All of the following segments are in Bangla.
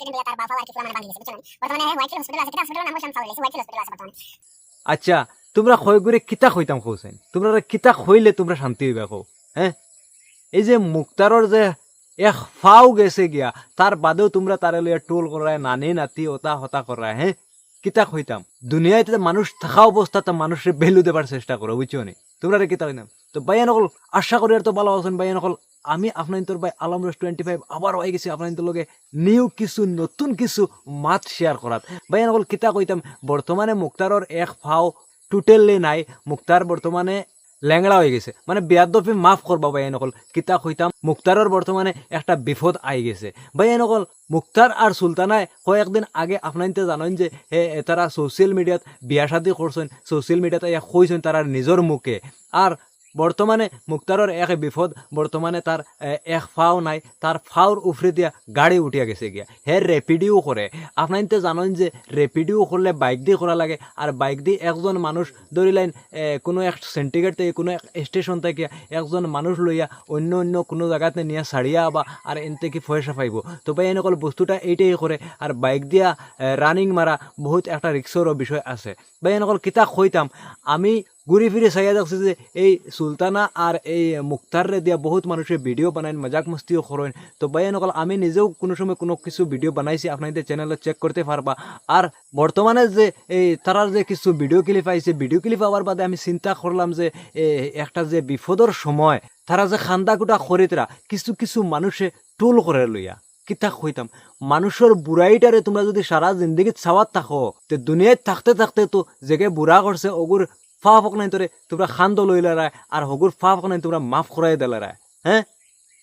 অ্যাক্সিডেন্ট হয়ে তার বাবা আর কি পুরো মানে বাঁধি গেছে বুঝছেন বর্তমানে হোয়াইট হসপিটাল আছে কিটা হসপিটাল নাম শামসা হইছে হোয়াইট হসপিটাল আছে বর্তমানে আচ্ছা তোমরা খয় করে কিতা খইতাম কৌছেন তোমরা কিতা খইলে তোমরা শান্তি হইবা কও হ্যাঁ এই যে মুক্তারর যে এক ফাও গেছে গিয়া তার বাদেও তোমরা তারে লইয়া টোল করায় নানি নাতি ওতা হতা করায় হ্যাঁ কিতা কইতাম দুনিয়াতে মানুষ থাকা অবস্থাতে মানুষের ভ্যালু দেবার চেষ্টা করো বুঝছো নি তোমরা কিতা কইতাম তো ভাইয়া নকল আশা করি আর তো ভালো আছেন ভাইয়া নকল আমি আপনার ভাই আলম রস 25 আবার হয়ে গেছি আপনার লগে নিউ কিছু নতুন কিছু মাত শেয়ার করাত ভাইয়া নকল কিতা কইতাম বর্তমানে মুক্তারর এক ফাও টোটালি নাই মুক্তার বর্তমানে ল্যাংড়া হয়ে গেছে মানে বেয়াদবি মাফ করবা ভাই নকল কিতা কইতাম মুক্তারর বর্তমানে একটা বিপদ আই গেছে ভাই নকল মুক্তার আর সুলতানায় কয়েকদিন আগে আপনাইতে জানেন যে তারা সোশ্যাল মিডিয়াত বিয়া শাদী করছেন সোশ্যাল মিডিয়াতে কইছেন তারা নিজের মুখে আর বর্তমানে মুক্তারর এক বিপদ বর্তমানে তার এক ফাও নাই তার ফাওর উফরে দিয়া গাড়ি উঠিয়া গেছে গিয়া হে রেপিডিও করে আপনাইতে জানেন যে রেপিডিও করলে বাইক দিয়ে করা লাগে আর বাইক দিয়ে একজন মানুষ ধরিলেন কোনো এক সেন্টিগ্রেড থেকে কোনো এক স্টেশন থেকে একজন মানুষ লইয়া অন্য অন্য কোনো জায়গাতে নিয়ে ছাড়িয়া আবা আর এনতে কি পয়সা পাইব তো ভাই এনেকল বস্তুটা এইটাই করে আর বাইক দিয়া রানিং মারা বহুত একটা রিক্সরও বিষয় আছে ভাই এনেকল কিতা কইতাম আমি ঘুরি ফিরে চাইয়া যাচ্ছি যে এই সুলতানা আর এই মুক্তারে দিয়া বহুত মানুষের ভিডিও বানায় মজাক মস্তিও করেন তো ভাই নকল আমি নিজেও কোনো সময় কোনো কিছু ভিডিও বানাইছি আপনাদের চ্যানেলে চেক করতে পারবা আর বর্তমানে যে এই তারার যে কিছু ভিডিও ক্লিপ আইছে ভিডিও ক্লিপ আবার বাদে আমি চিন্তা করলাম যে একটা যে বিপদর সময় তারা যে খান্দা কুটা খরিতরা কিছু কিছু মানুষে টুল করে লইয়া কিতা কইতাম মানুষের বুড়াইটারে তোমরা যদি সারা জিন্দগিত চাওয়াত থাকো তো দুনিয়ায় থাকতে থাকতে তো জেগে বুড়া করছে ওগুর ফা ফক নাই তোরে তোমরা খান্দ লইলা রায় আর হগুর ফা ফক নাই তোমরা মাফ করাই দিলা রায় হ্যাঁ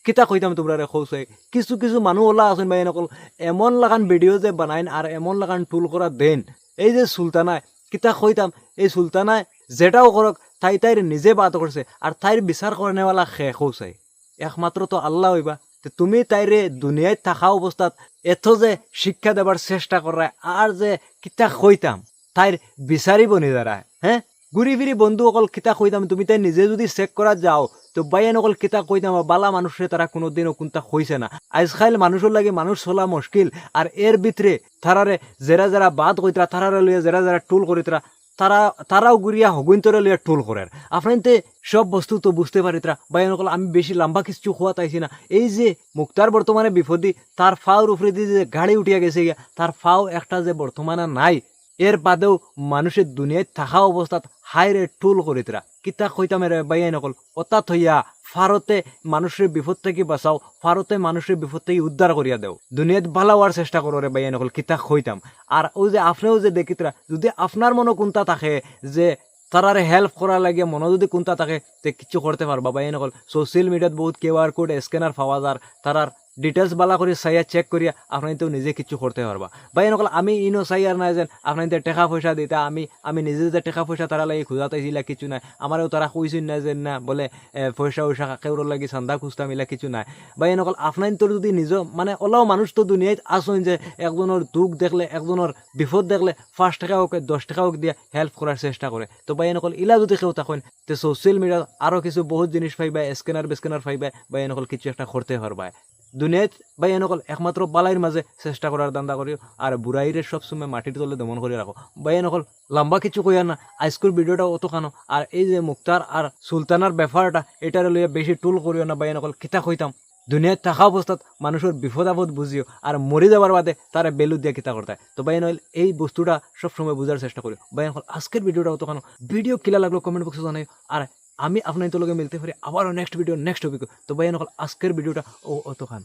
কিতা কইতাম তোমরা রে খৌসাই কিছু কিছু মানুষ ওলা আছেন ভাই নকল এমন লাগান ভিডিও যে বানাইন আর এমন লাগান টুল করা দেন এই যে সুলতানায় কিতা কইতাম এই সুলতানায় যেটাও করক তাইর নিজে বাত করছে আর তাইর বিচার করে নেওয়ালা খৌসাই একমাত্র তো আল্লাহ হইবা তুমি তাইরে দুনিয়ায় থাকা অবস্থাত এত যে শিক্ষা দেবার চেষ্টা করায় আর যে কিতা কইতাম তাইর বিচারিব নিজারায় হ্যাঁ ঘুরি ফিরি বন্ধু অকল কিতা কইতাম তুমি তাই নিজে যদি চেক করা যাও তো বাইয়ান অকল কিতা কইতাম বালা মানুষে তারা কোনোদিনও কোনটা হইছে না আজকাল মানুষের লাগে মানুষ চলা মুশকিল আর এর ভিতরে তারারে যারা যারা বাদ কইতরা তারারে লইয়া যারা যারা টুল করিতরা তারাও গুড়িয়া হগুন্তরে লইয়া টুল করেন আপনাইতে সব বস্তু তো বুঝতে পারিতরা বাইয়ান অকল আমি বেশি লম্বা কিছু খোয়া তাইছি না এই যে মুক্তার বর্তমানে বিপদী তার ফাওর উপরে দিয়ে যে গাড়ি উঠিয়া গেছে গিয়া তার ফাও একটা যে বর্তমানে নাই এর বাদেও মানুষের দুনিয়ায় থাকা অবস্থাত হাইরে টুল করিতরা কিতা কইতাম রে বাইয়াই নকল অর্থাৎ হইয়া ফারতে মানুষের বিপদ থেকে বাঁচাও ফারতে মানুষের বিপদ থেকে উদ্ধার করিয়া দেও দুনিয়াত ভালো হওয়ার চেষ্টা করো রে বাইয়াই নকল কিতা কইতাম আর ওই যে আপনিও যে দেখিতরা যদি আপনার মনে কোনটা থাকে যে তারারে হেল্প করা লাগে মনে যদি কোনটা থাকে তে কিছু করতে পারবা বাইয়াই নকল সোশ্যাল মিডিয়াত বহুত কিউআর কোড স্ক্যানার পাওয়া যার তারার ডিটেলস বালা করে চাইয়া চেক করিয়া আপনার তো নিজে কিছু করতে পারবা ভাই নকল আমি ইনো চাই আর নাই যেন আপনার টাকা পয়সা দিতা আমি নিজে যে টাকা পয়সা তারা লাগে খুঁজাতাইছিলা কিছু নাই আমারও তারা কইছেন না যে না বলে পয়সা উইসা কেউর লাগি চান্দা খুঁজতা মিলা কিছু নাই ভাই নকল আপনার তোর যদি নিজ মানে ওলাও মানুষ তো দুনিয়াত আসুন যে একজনের দুঃখ দেখলে একজনের বিপদ দেখলে 5 টাকা হোক 10 টাকা হোক দিয়ে হেল্প করার চেষ্টা করে তো ভাই নকল ইলা যদি কেউ তখন তো সোশ্যাল মিডিয়া আরও কিছু বহুত জিনিস পাইবা স্ক্যানার পাইবা ভাই নকল কিছু একটা করতে পারবা দুনিয়াত ভাই এনেকল একমাত্র বালাইয়ের মাঝে চেষ্টা করার দান্দা করিও আর বুড়াইরে সবসময় মাটির তলে দমন করে রাখো ভাই এনেকল লম্বা কিছু কইয়া না আজকের ভিডিওটা অত খানো আর এই যে মুক্তার আর সুলতানার ব্যাপারটা এটার লইয়া বেশি টুল করিও না ভাই এনেকল কিতা কইতাম দুনিয়াত থাকা অবস্থাত মানুষের বিপদ আপদ বুঝিও আর মরে যাবার বাদে তারা বেলু দিয়ে কিতা করতে তো ভাই নইল এই বস্তুটা সবসময় বোঝার চেষ্টা করি ভাই এনেকল আজকের ভিডিওটা অত খানো ভিডিও কিলা লাগলো কমেন্ট বক্সে জানাই আর আমি আপনার তো লগে মিলতে পারি আবারও নেক্সট ভিডিও নেক্সট টপিক তো ভাই নকল আজকের ভিডিওটা অত খান